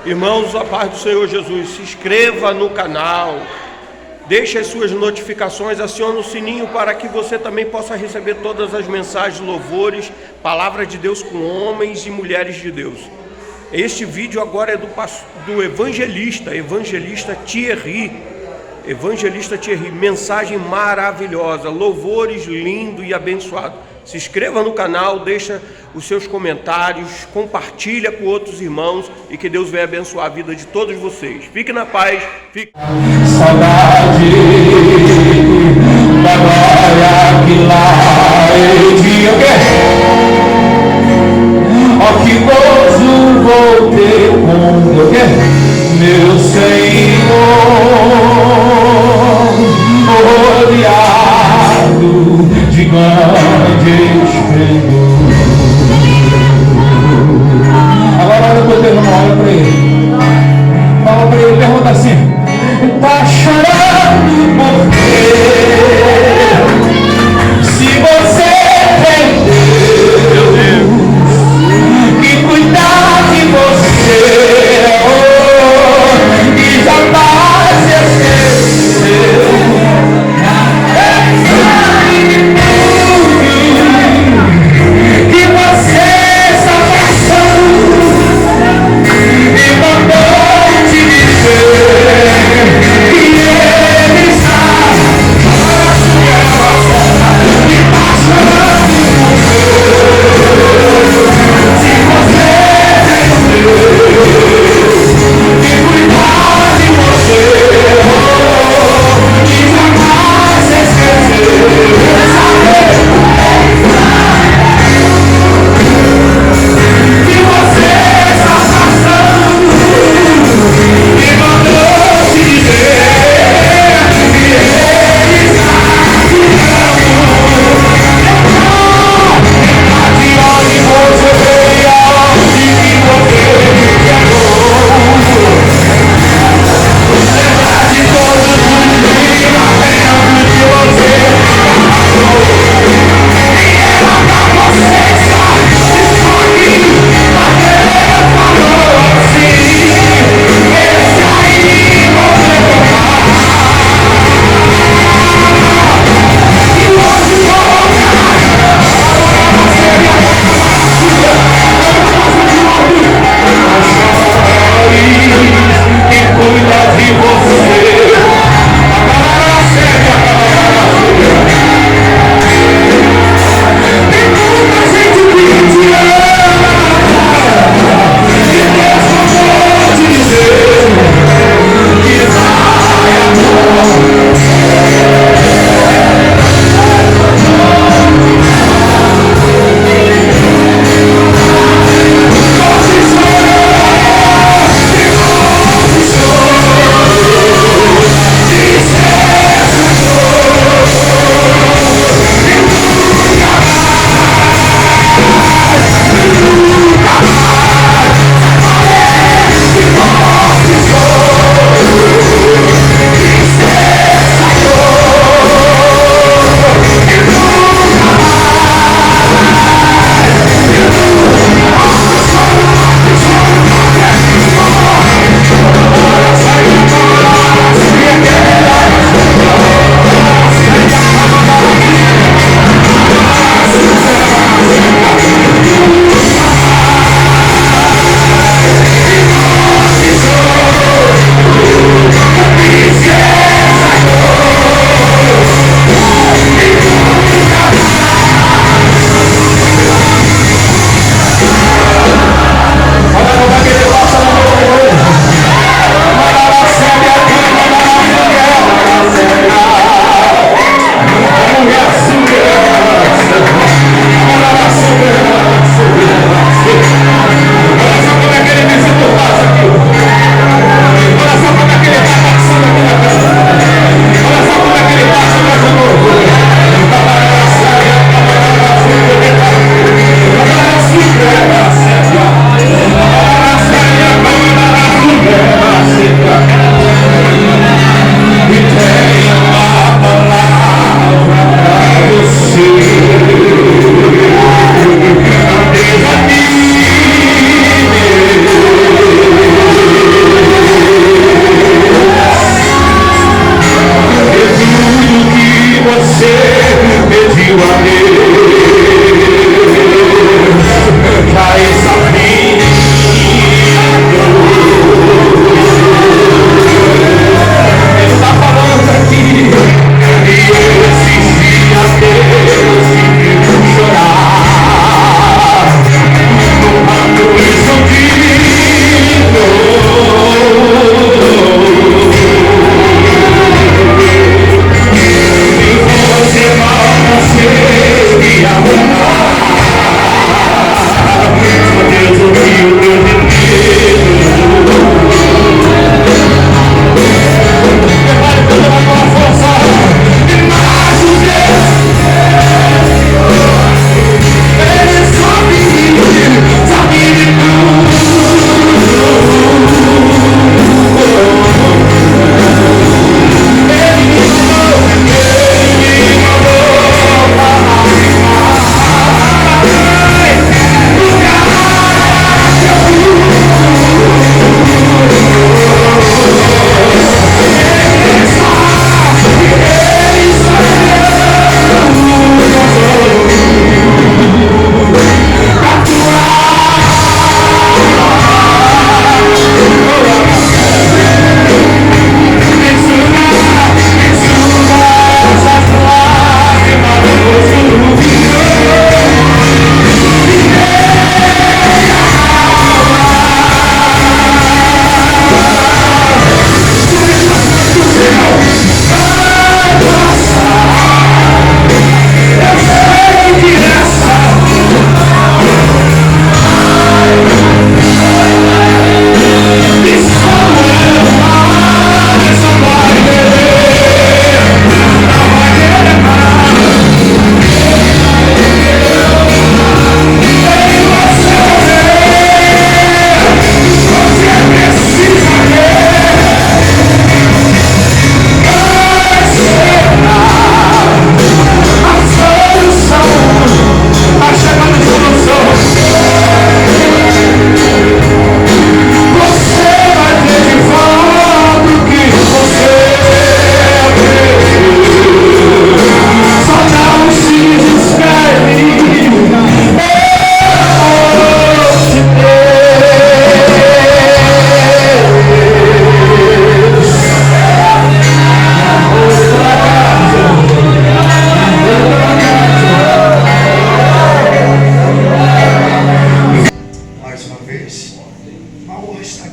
Irmãos, a paz do Senhor Jesus, se inscreva no canal, deixe as suas notificações, acione o sininho para que você também possa receber todas as mensagens, louvores, palavra de Deus com homens e mulheres de Deus. Este vídeo agora é do evangelista Thierry, mensagem maravilhosa, louvores lindo e abençoado. Se inscreva no canal, deixa os seus comentários, compartilha com outros irmãos e que Deus venha abençoar a vida de todos vocês. Fique na paz. Saudade da glória que lá dia ó que gozo vou ter com meu Senhor, rodeado de grande esplendor. Agora olha para Deus, olha para ele. Fala para ele, pergunta assim: tá chorando por quê? Se você tem Deus que cuidar de você,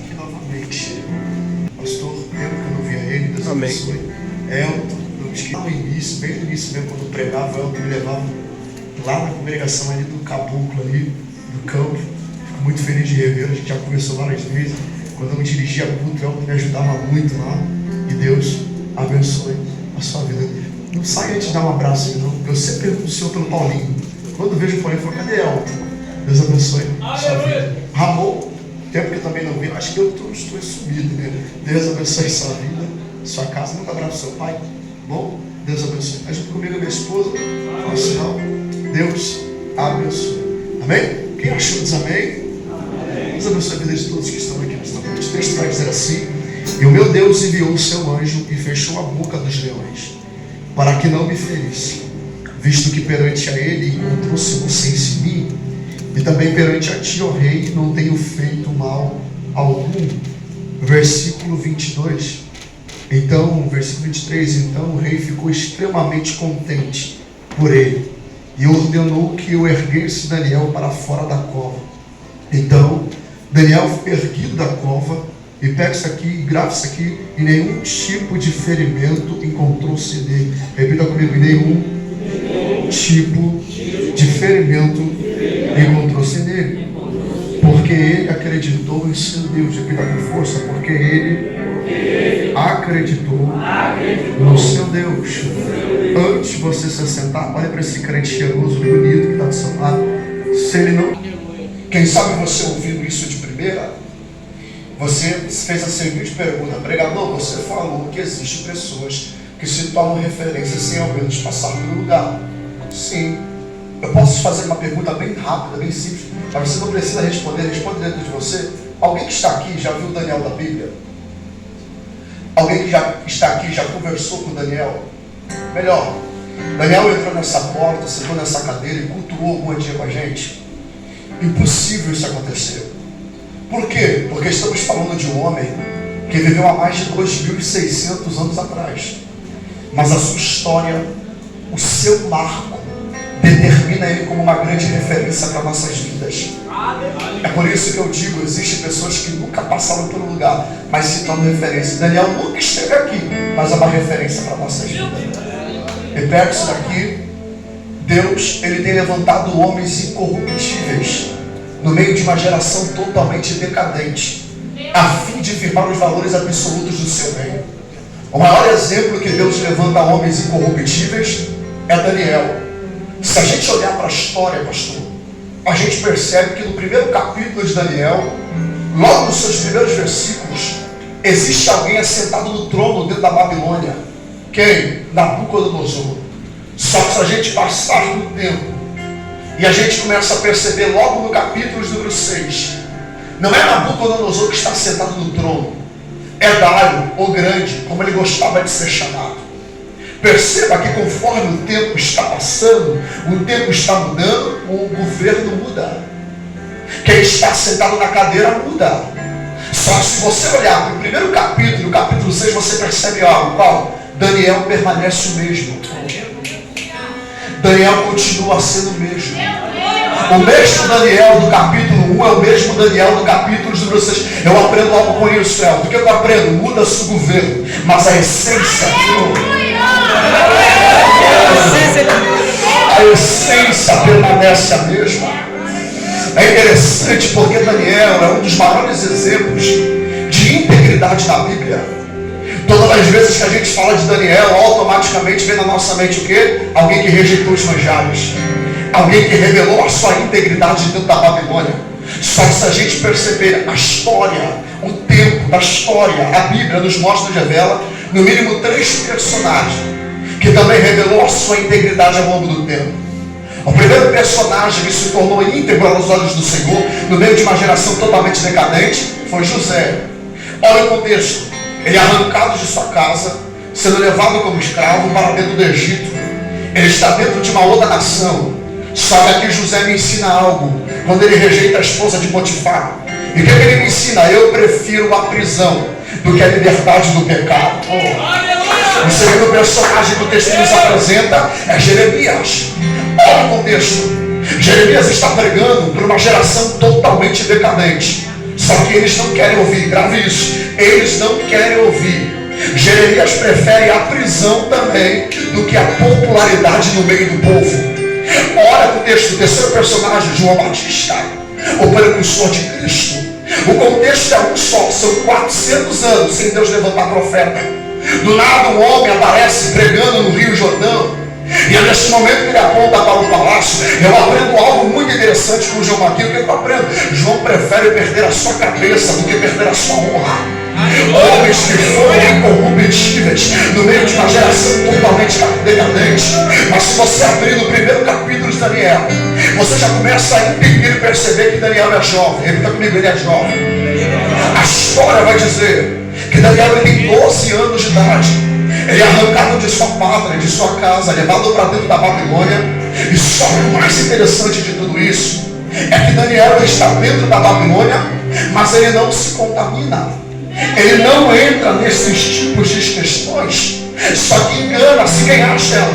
aqui novamente. Pastor, tempo que eu não via ele, Deus Amém. abençoe. Elton, no início, bem no início mesmo, quando eu pregava, Elton me levava lá na congregação ali do Caboclo, ali do campo. Fico muito feliz de revê-lo, a gente já conversou várias vezes. Quando eu me dirigia a culto, Elton me ajudava muito lá. E Deus abençoe a sua vida. Não sai antes de dar um abraço aí, não. Eu sempre pergunto o Senhor pelo Paulinho. Quando vejo o Paulinho, eu falo, cadê Elton? Deus abençoe a sua vida. Ramon, tempo que eu também não vi, acho que eu estou sumido, né? Deus abençoe sua vida, sua casa. Muito abraço ao seu pai. Bom, Deus abençoe. Tá junto comigo a minha esposa. Fala assim, não. Deus abençoe. Amém? Quem achou diz amém? Deus abençoe a vida de todos que estão aqui nesta noite. O texto vai dizer assim: e o meu Deus enviou o seu anjo e fechou a boca dos leões, para que não me ferisse, visto que perante a ele encontrou-se inocência em mim, e também perante a ti, ó rei, não tenho feito mal algum. Versículo 22. Então, versículo 23, então o rei ficou extremamente contente por ele, e ordenou que eu erguesse Daniel para fora da cova. Então, Daniel foi erguido da cova, e pega isso aqui, e grava isso aqui, e nenhum tipo de ferimento encontrou-se nele. Repita comigo, nenhum tipo de ferimento encontrou-se nele, porque ele acreditou em seu Deus. Repita com força, porque ele acreditou no seu Deus. Antes de você se assentar, olha para esse crente cheiroso, bonito que está do seu lado. Se ele não, quem sabe você ouvindo isso de primeira, você fez a seguinte pergunta: pregador, você falou que existem pessoas que se tornam referência sem ao menos passar pelo lugar. Sim. Eu posso te fazer uma pergunta bem rápida, bem simples, mas você não precisa responder, responde dentro de você. Alguém que está aqui já viu Daniel da Bíblia? Alguém que já está aqui, já conversou com Daniel? Melhor, Daniel entrou nessa porta, sentou nessa cadeira e cultuou algum dia com a gente? Impossível isso acontecer. Por quê? Porque estamos falando de um homem que viveu há mais de 2.600 anos atrás. Mas a sua história, o seu marco, determina ele como uma grande referência para nossas vidas. É por isso que eu digo, existem pessoas que nunca passaram pelo lugar, mas se tornam referência. Daniel nunca esteve aqui, mas é uma referência para nossas vidas. E pega isso daqui. Deus, ele tem levantado homens incorruptíveis no meio de uma geração totalmente decadente, a fim de firmar os valores absolutos do seu reino. O maior exemplo que Deus levanta homens incorruptíveis é Daniel. Se a gente olhar para a história, pastor, a gente percebe que no primeiro capítulo de Daniel, logo nos seus primeiros versículos, existe alguém assentado no trono dentro da Babilônia. Quem? Nabucodonosor. Só que se a gente passar no tempo e a gente começa a perceber logo no capítulo de número 6, não é Nabucodonosor que está sentado no trono, é Dário, o grande, como ele gostava de ser chamado. Perceba que conforme o tempo está passando, o tempo está mudando, o governo muda. Quem está sentado na cadeira muda. Só que se você olhar para o primeiro capítulo, o capítulo 6, você percebe algo. Qual? Daniel permanece o mesmo. Daniel continua sendo o mesmo. O mesmo Daniel do capítulo 1 é o mesmo Daniel do capítulo número 6. Eu aprendo algo com isso, Céu. Do que eu aprendo? Muda-se o governo, mas a essência permanece a mesma. É interessante porque Daniel é um dos maiores exemplos de integridade da Bíblia. Todas as vezes que a gente fala de Daniel, automaticamente vem na nossa mente o quê? Alguém que rejeitou os manjares, alguém que revelou a sua integridade dentro da Babilônia. Só que se a gente perceber a história, o tempo da história, a Bíblia nos mostra, nos revela no mínimo 3 personagens que também revelou a sua integridade ao longo do tempo. O primeiro personagem que se tornou íntegro aos olhos do Senhor, no meio de uma geração totalmente decadente, foi José. Olha o contexto. Ele é arrancado de sua casa, sendo levado como escravo para dentro do Egito. Ele está dentro de uma outra nação. Só que aqui José me ensina algo, quando ele rejeita a esposa de Potifar. E o que ele me ensina? Eu prefiro a prisão do que a liberdade do pecado. O segundo personagem que o texto nos apresenta é Jeremias. Olha o contexto. Jeremias está pregando para uma geração totalmente decadente. Só que eles não querem ouvir, grave isso, eles não querem ouvir. Jeremias prefere a prisão também do que a popularidade no meio do povo. Olha o texto, o terceiro personagem, João Batista, o precursor de Cristo. O contexto é um só, são 400 anos sem Deus levantar profeta. Do nada um homem aparece pregando no Rio Jordão. E é nesse momento que ele aponta para o palácio. Eu aprendo algo muito interessante com João aqui. O que eu aprendo? João prefere perder a sua cabeça do que perder a sua honra. Homens que foram incorruptíveis no meio de uma geração totalmente decadente. Mas se você abrir no primeiro capítulo de Daniel, você já começa a entender e perceber que Daniel é jovem. Repita comigo, ele é jovem. A história vai dizer que Daniel tem 12 anos de idade. Ele é arrancado de sua pátria, de sua casa, levado para dentro da Babilônia. E só que o mais interessante de tudo isso é que Daniel está dentro da Babilônia, mas ele não se contamina. Ele não entra nesses tipos de questões. Só que engana-se quem acha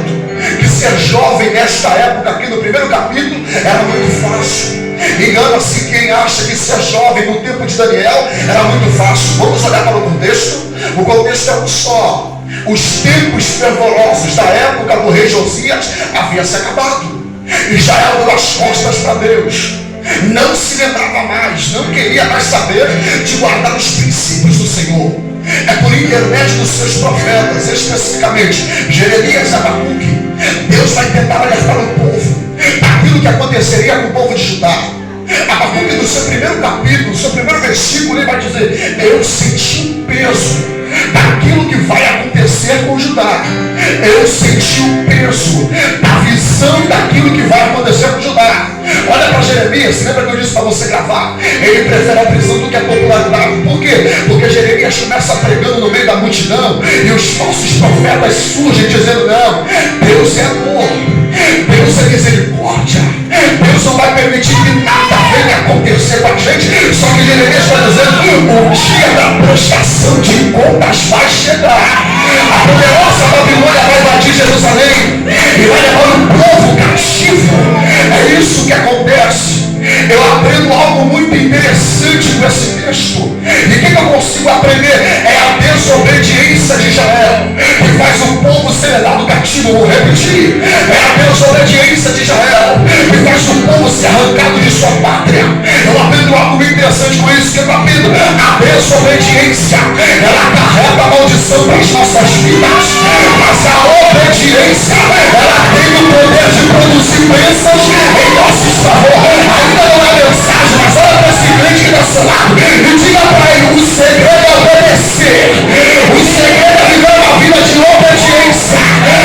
que ser jovem nesta época, aqui no primeiro capítulo, era muito fácil. Engana-se quem acha que ser jovem no tempo de Daniel era muito fácil. Vamos olhar para o contexto. O contexto é um só. Os tempos fervorosos da época do rei Josias haviam se acabado. Israel deu as costas para Deus. Não se lembrava mais, não queria mais saber de guardar os princípios do Senhor. É por intermédio dos seus profetas, especificamente Jeremias e Abacuque, Deus vai tentar alertar o povo aquilo que aconteceria com o povo de Judá. Abacuque, no seu primeiro capítulo, no seu primeiro versículo, ele vai dizer: eu senti um peso daquilo que vai acontecer com Judá. Eu senti o peso da visão daquilo que vai acontecer com Judá. Olha para Jeremias, lembra que eu disse para você gravar? Ele prefere a prisão do que a popularidade. Por quê? Porque Jeremias começa pregando no meio da multidão e os falsos profetas surgem dizendo: não, Deus é amor, Deus é misericórdia, Deus não vai permitir que nada venha acontecer com a gente. Só que Jeremias está dizendo: o dia da prestação de contas vai chegar. A poderosa Babilônia vai invadir Jerusalém e vai levar o povo cativo. É isso que acontece. Eu aprendo algo muito interessante com esse texto. E o que eu consigo aprender? É a desobediência de Israel que faz o povo ser levado cativo. Vou repetir: é a desobediência de Israel que faz o povo ser arrancado de sua pátria. Eu aprendo algo muito interessante com isso. Que eu aprendo: a desobediência, ela carrega a maldição para as nossas vidas, mas a obediência, ela tem o poder de produzir bênçãos em nosso favor. Ainda não é mensagem, mas olha para esse crente que está ao seu lado e diga para ele: o segredo é obedecer. O segredo é viver uma vida de obediência.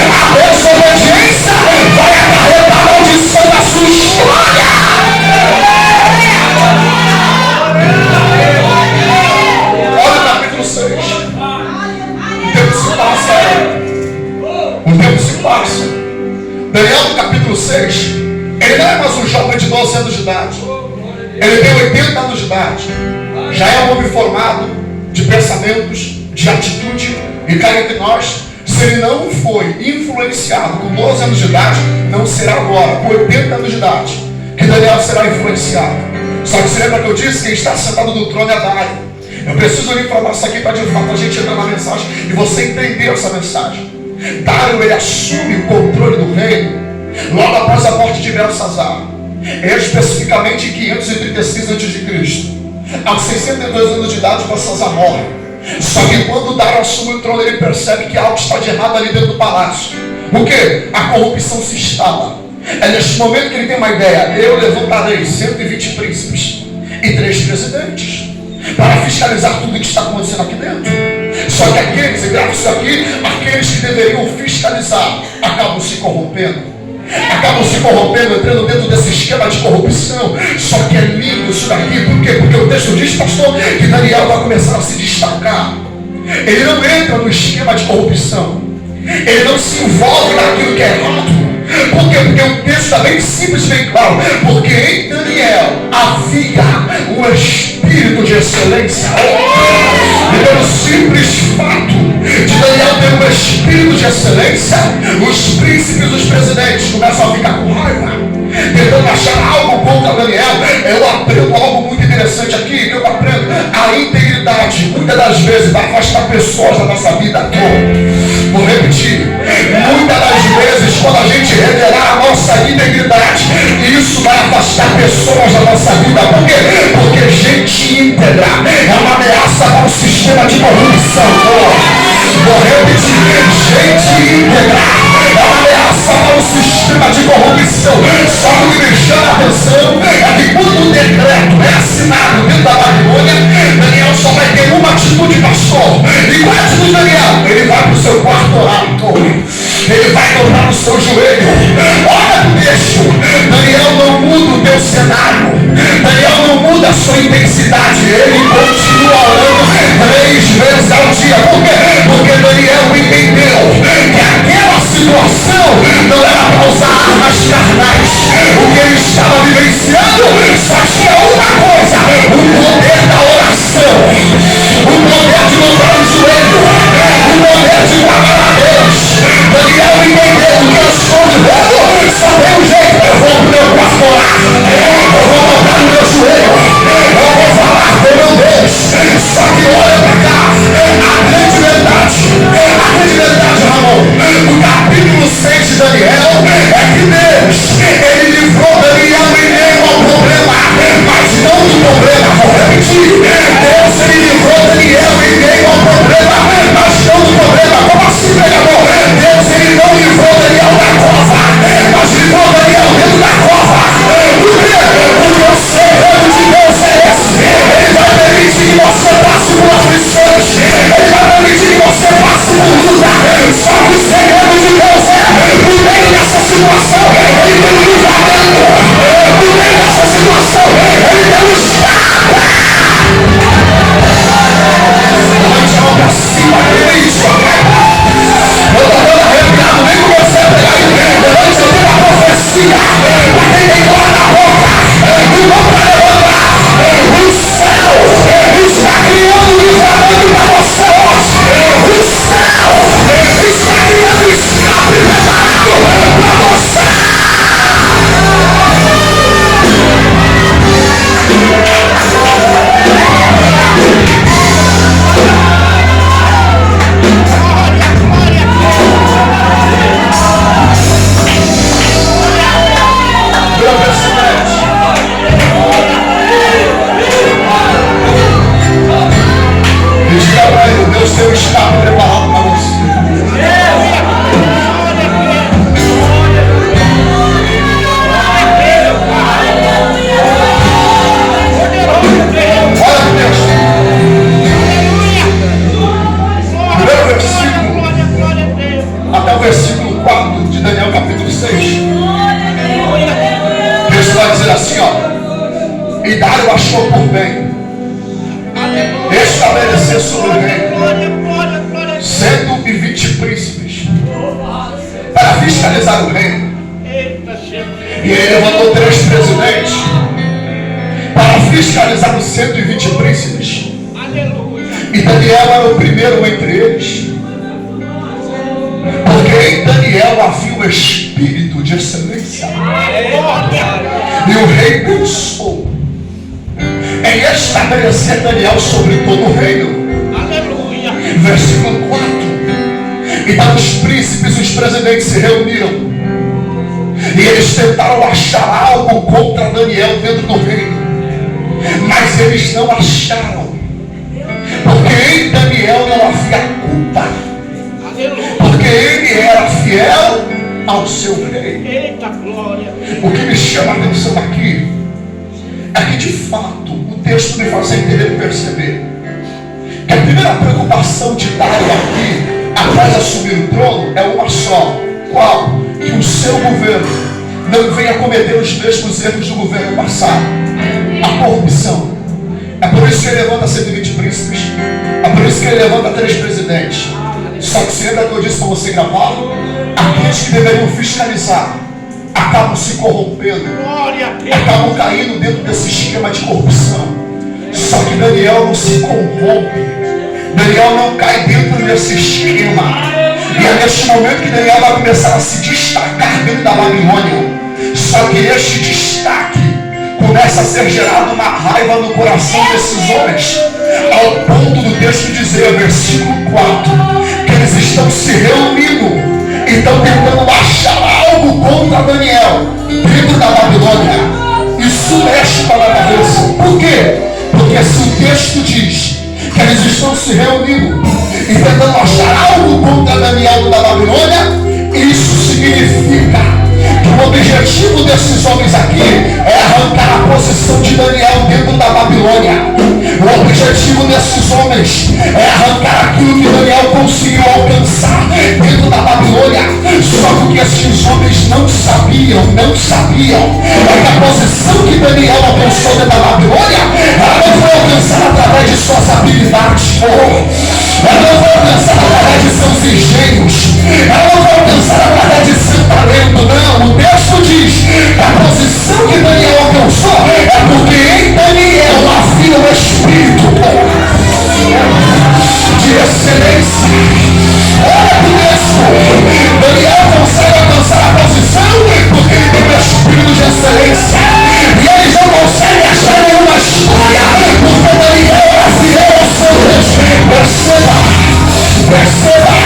A desobediência vai acarretar a maldição da sua história. Olha o capítulo 6. O tempo se passa. O tempo se passa. Daniel, no capítulo 6, ele não é mais um jovem de 12 anos de idade. Ele tem 80 anos de idade. Já é um homem formado de pensamentos, de atitude. E cá entre nós, se ele não foi influenciado com 12 anos de idade, não será agora, com 80 anos de idade, que Daniel será influenciado. Só que você lembra que eu disse que quem está sentado no trono é Dário. Eu preciso lhe informar isso aqui para de fato a gente entrar na mensagem e você entender essa mensagem. Dário, ele assume o controle do reino logo após a morte de Belsazar, especificamente em 536 a.C. Aos 62 anos de idade, Belsazar morre. Só que quando Dário assume o trono, ele percebe que algo está de errado ali dentro do palácio. Por quê? A corrupção se instala. É neste momento que ele tem uma ideia: eu levantarei 120 príncipes e 3 presidentes para fiscalizar tudo que está acontecendo aqui dentro. Só que aqueles, e gravo isso aqui, aqueles que deveriam fiscalizar acabam se corrompendo. Acabam se corrompendo, entrando dentro desse esquema de corrupção. Só que é lindo isso daqui. Por quê? Porque o texto diz, pastor, que Daniel vai começar a se destacar. Ele não entra no esquema de corrupção. Ele não se envolve naquilo que é errado. Por quê? Porque o texto está bem simples, bem claro. Porque em Daniel havia um espírito de excelência. E pelo simples fato de Daniel ter um espírito de excelência, os príncipes, os presidentes começam a ficar com raiva, tentando achar algo contra Daniel. Eu aprendo algo muito interessante interessante aqui que eu aprendo. A integridade, muitas das vezes, vai afastar pessoas da nossa vida à toa. Vou repetir. Muitas das vezes, quando a gente revelar a nossa integridade, isso vai afastar pessoas da nossa vida. Por quê? Porque gente íntegra é uma ameaça para o sistema de corrupção. Vou repetir. Gente íntegra é uma ameaça para o sistema de corrupção. Só que o que me chama a atenção é que quando o decreto é assinado dentro da Babilônia, Daniel só vai ter uma atitude, pastor. E qual é a atitude de Daniel? Ele vai para o seu quarto orar em torno. Ele vai dobrar no seu joelho. Olha o texto. Daniel não muda o teu cenário. Daniel não muda a sua intensidade. Ele continua orando 3 vezes ao dia. Por quê? Porque Daniel entendeu que aquela situação não era para usar armas carnais. O que ele estava vivenciando só tinha uma coisa: o poder da oração, o poder de dobrar o joelho, o poder de clamar a Deus. Daniel entendeu que eu estou vivendo, só tem um jeito: eu vou pro meu quarto orar, eu vou dobrar no meu joelho, eu vou falar com meu Deus. Só que olha pra cá, a grande verdade, Ramon, o capítulo 6 de Daniel é que Deus, ele livrou Daniel em meio ao problema, mas não do problema. Vou repetir. Deus, ele livrou Daniel em meio ao problema, mas não do problema. Como assim, pregador? Deus, ele não livrou Daniel da cova, mas livrou Daniel dentro da cova. Por quê? Porque o segredo de Deus é esse: ele vai permitir que você passe por aflições, ele vai permitir que você passe por luta. Só que o segredo de Deus é: no meio dessa situação, ele tem um livramento. No meio dessa situação, ele tem um escape. Levante a mão pra cima, isso. Eu tô dando arrepiado, nem comecei a pegar aí. Levante a mão pra profecia. Pra quem tem glória na boca, e não pra levantar. O céu está criando um livramento pra você hoje. O céu está criando um escape preparado pra você. Deus tem um escape preparado para você. Olha o texto. Primeiro versículo até o versículo 4 de Daniel capítulo 6. O texto vai dizer assim, ó: e Dário achou por bem estabelecer sobre o reino 120 príncipes para fiscalizar o reino. E ele levantou 3 presidentes para fiscalizar os 120 príncipes. E Daniel era o primeiro entre eles, porque em Daniel havia um espírito de excelência. E o rei pensou em estabelecer Daniel sobre todo o reino. Versículo 4. Então os príncipes e os presidentes se reuniram, e eles tentaram achar algo contra Daniel dentro do reino, mas eles não acharam, porque em Daniel não havia culpa, porque ele era fiel ao seu rei. O que me chama a atenção aqui é que, de fato, o texto me faz entender e perceber que a primeira preocupação de Dário aqui, após assumir o trono, é uma só: qual? Que o seu governo não venha cometer os mesmos erros do governo passado, a corrupção. É por isso que ele levanta 120 príncipes, é por isso que ele levanta 3 presidentes. Só que, se lembra que eu disse para você gravar? Aqueles que deveriam fiscalizar acabam se corrompendo, acabam caindo dentro desse esquema de corrupção. Só que Daniel não se corrompe, Daniel não cai dentro desse esquema. E é neste momento que Daniel vai começar a se destacar dentro da Babilônia. Só que este destaque começa a ser gerada uma raiva no coração desses homens, ao ponto do texto dizer, versículo 4, que eles estão se reunindo e estão tentando achar algo contra Daniel dentro da Babilônia. Isso mexe com a cabeça. Por quê? Porque se o texto diz que eles estão se reunindo e tentando achar algo contra Daniel da Babilônia, isso significa que o objetivo desses homens aqui é arrancar a posição de Daniel dentro da Babilônia. O objetivo desses homens é arrancar aquilo que Daniel conseguiu alcançar dentro da Babilônia. Só que o que esses homens não sabiam é que a posição que Daniel alcançou dentro da Babilônia, ela não foi alcançada através de suas habilidades, ela não foi alcançada através de seus engenhos, ela não foi alcançada através de seu talento, não. O texto diz que a posição que Daniel alcançou é porque em Daniel havia o Espírito de excelência. Olha por isso, Daniel consegue alcançar a posição porque ele tem o Espírito de excelência. E eles não conseguem achar nenhuma história, porque Daniel é fiel ao seu Deus. Perceba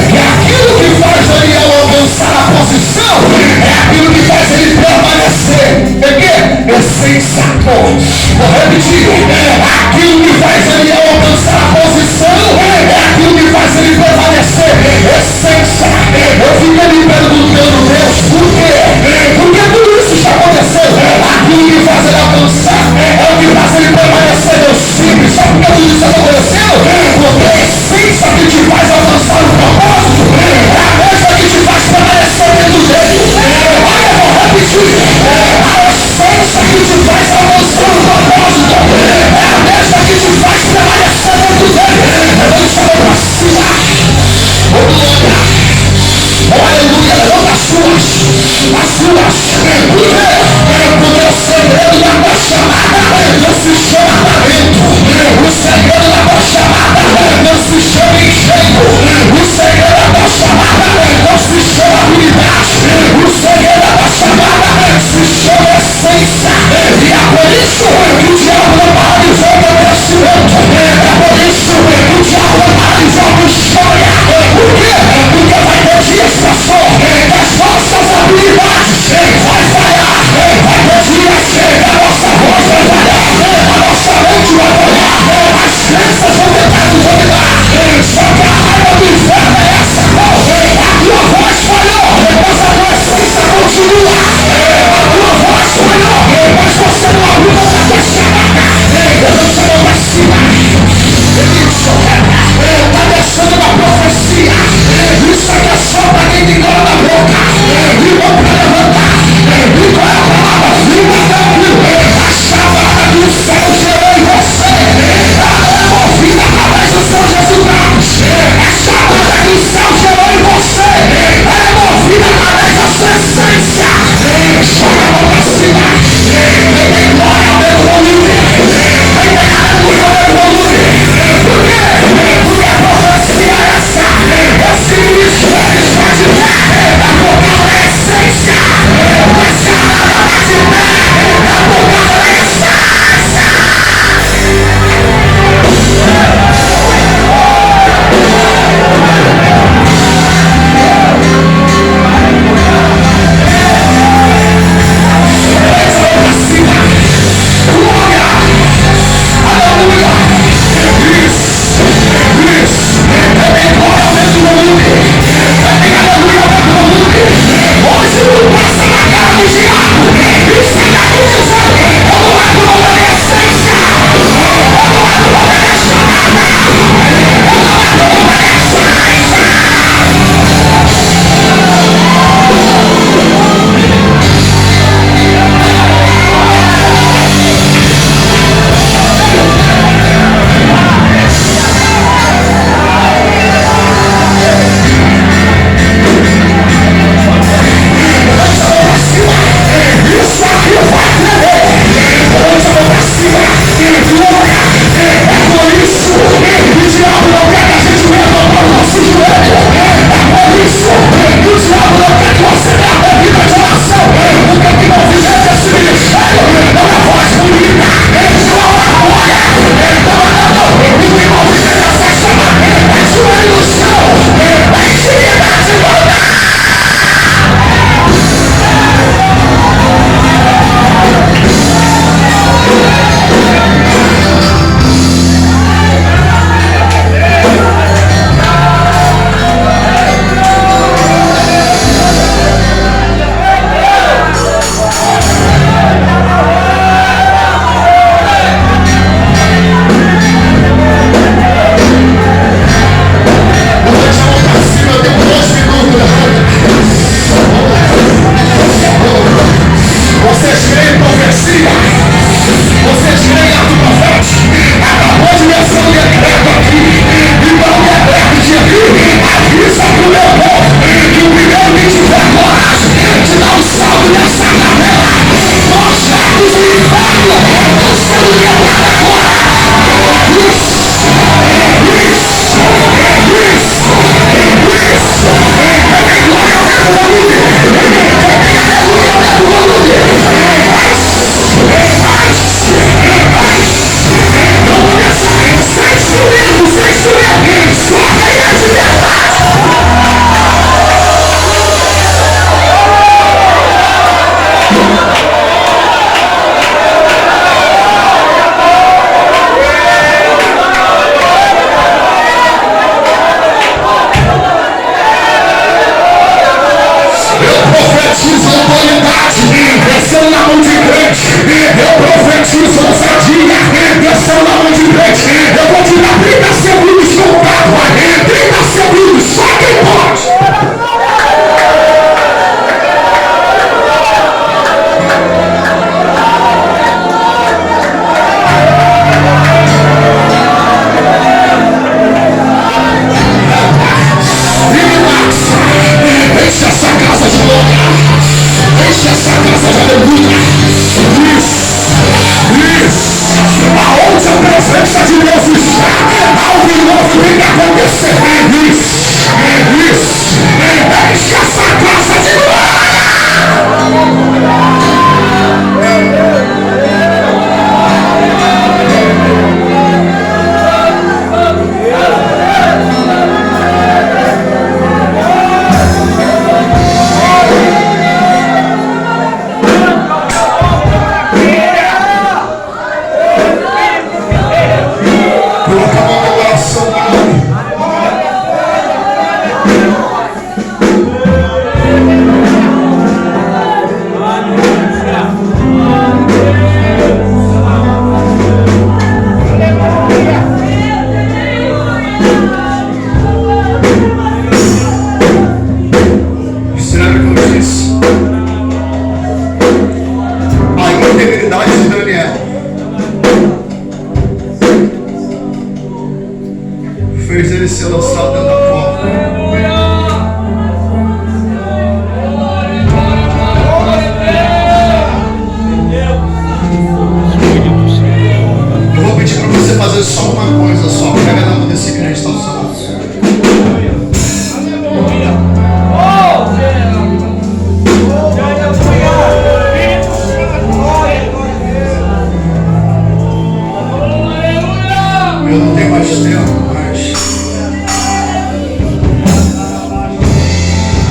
que aquilo que faz Daniel alcançar a posição é aquilo que faz ele permanecer. É que? Essência. Vou repetir. Aquilo que faz Daniel alcançar a posição é aquilo que faz ele permanecer. Essência. Eu fiquei me perguntando, Deus, por quê? Porque tudo isso está acontecendo. Aquilo que faz ele alcançar é o que faz ele permanecer. Deus, simples. Só porque tudo isso está acontecendo? Porque a essência que te faz alcançar o propósito é a mesma que te faz permanecer dentro dele. Olha, eu vou repetir. A essência que te faz alcançar o propósito é a mesma que te faz permanecer dentro dele. Eu vou te chamar pra cima. Oh, glória. Oh, aleluia. Levanta as suas. Por quê? Porque o segredo da tua chamada não se chama talento. O segredo da tua chamada não se chama engenho. O segredo da tua chamada não se chama habilidade. O segredo da tua chamada se chama essência. E é por isso que o diabo não paralisou o teu crescimento. É por isso que o diabo não paralisou a tua história. Por quê? Porque vai ter dias, pastor, que as nossas habilidades vai falhar. Vai ter dias que a nossa voz vai falhar. A nossa mente vai falhar. As crenças vão tentar nos dominar. Só que a raiva do inferno é essa. A tua voz falhou, mas a tua essência continua. A tua voz falhou, mas você não abriu a tua chamada. Eu não chamo pra cima. Isso está deixando uma profecia. Isso aqui é só para quem tem dor na boca. E vou para levantar. E qual é a palavra? Viva não. A chamada do céu gerou em você. Ela é movida através dos seus resultados. A chamada do céu gerou em você. Ela é movida através da sua essência. Joga a mão pra cima. Quem tem glória ao meu volume. Quem tem aleluia ao meu volume. Por quê? Porque a profecia é essa. Esse ministério está de pé. fez ele ser lançado dentro da cova. Eu vou pedir para você fazer só uma coisa só. Pega na mão desse crente, está no seu lado. Eu não tenho mais tempo, mas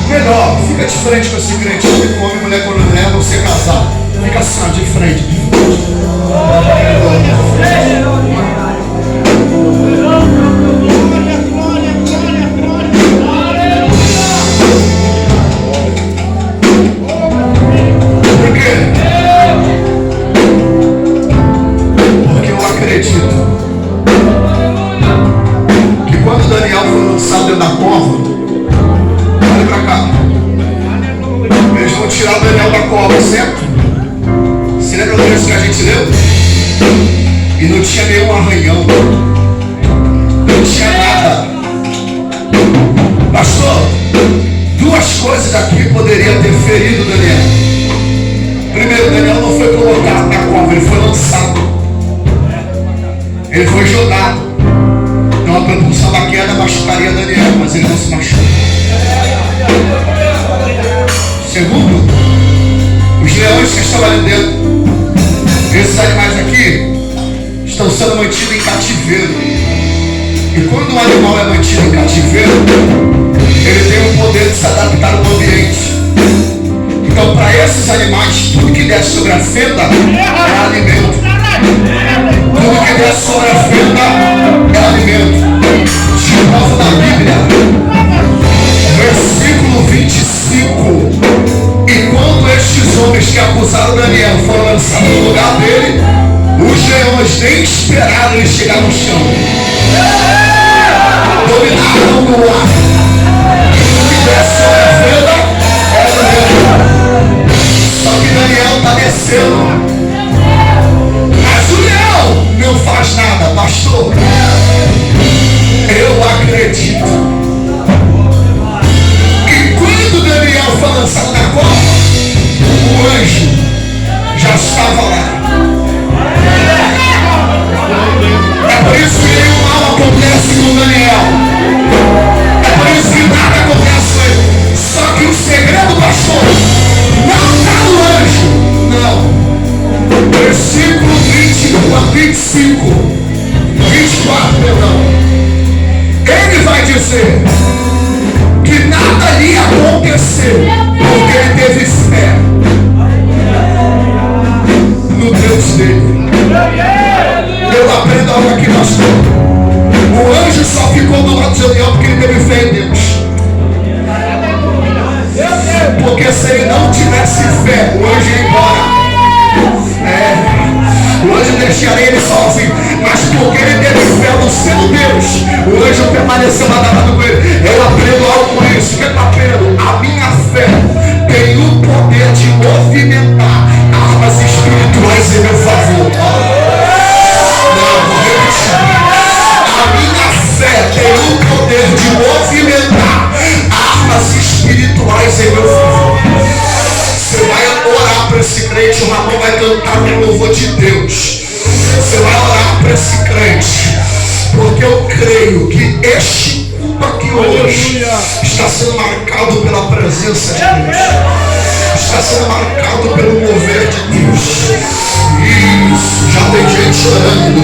melhor, fica de frente com esse crente. Homem e mulher, quando levam você casar, fica assim, de frente, de frente. Por quê? Porque eu acredito que quando Daniel foi lançado dentro da cova, olha pra cá, eles vão tirar o Daniel da cova, certo? Você lembra do texto que a gente leu? E não tinha nenhum arranhão, não tinha nada. Pastor, duas coisas aqui poderiam ter ferido Daniel. Primeiro, Daniel não foi colocado na cova, ele foi lançado. Ele foi jogado. Então a propulsão da queda machucaria Daniel, mas ele não se machucou. Segundo, os leões que estão ali dentro, esses animais aqui, estão sendo mantidos em cativeiro. E quando um animal é mantido em cativeiro, ele tem o poder de se adaptar ao ambiente. Então, para esses animais, tudo que desce sobre a fenda é alimento. Tudo que desce sobre a fenda é alimento. De novo na Bíblia, versículo 25. E quando estes homens que acusaram Daniel foram lançados no lugar dele, os leões nem esperaram ele chegar no chão. Dominaram no ar. O que desce sobre a fenda é alimento. Só que Daniel está descendo. Mas o leão não faz nada, pastor. Eu acredito que quando Daniel foi lançado na cova, o anjo já estava lá. É por isso que nenhum mal acontece com Daniel. É por isso que nada acontece com ele. Só que o segredo, pastor, não está no anjo. Não. Versículo 25, 24, perdão. Ele vai dizer que nada lhe aconteceu, porque ele teve fé no Deus dele. Eu aprendo algo aqui, pastor. O anjo só ficou do lado de Daniel porque ele teve fé em Deus. Porque se ele não tivesse fé, o anjo ia embora. O anjo deixaria ele sozinho, mas porque ele teve fé no seu Deus, o anjo permaneceu agarrado com ele. Eu aprendo algo com isso. O que eu aprendo? A minha fé tem o poder de movimentar armas espirituais em meu favor. Não, vou repetir. A minha fé tem o poder de movimentar armas espirituais em meu favor. Você vai orar para esse crente, o Ramon vai cantar no louvor de Deus. Você vai orar para esse crente, porque eu creio que este culto aqui hoje está sendo marcado pela presença de Deus, está sendo marcado pelo mover de Deus. Isso, já tem gente chorando.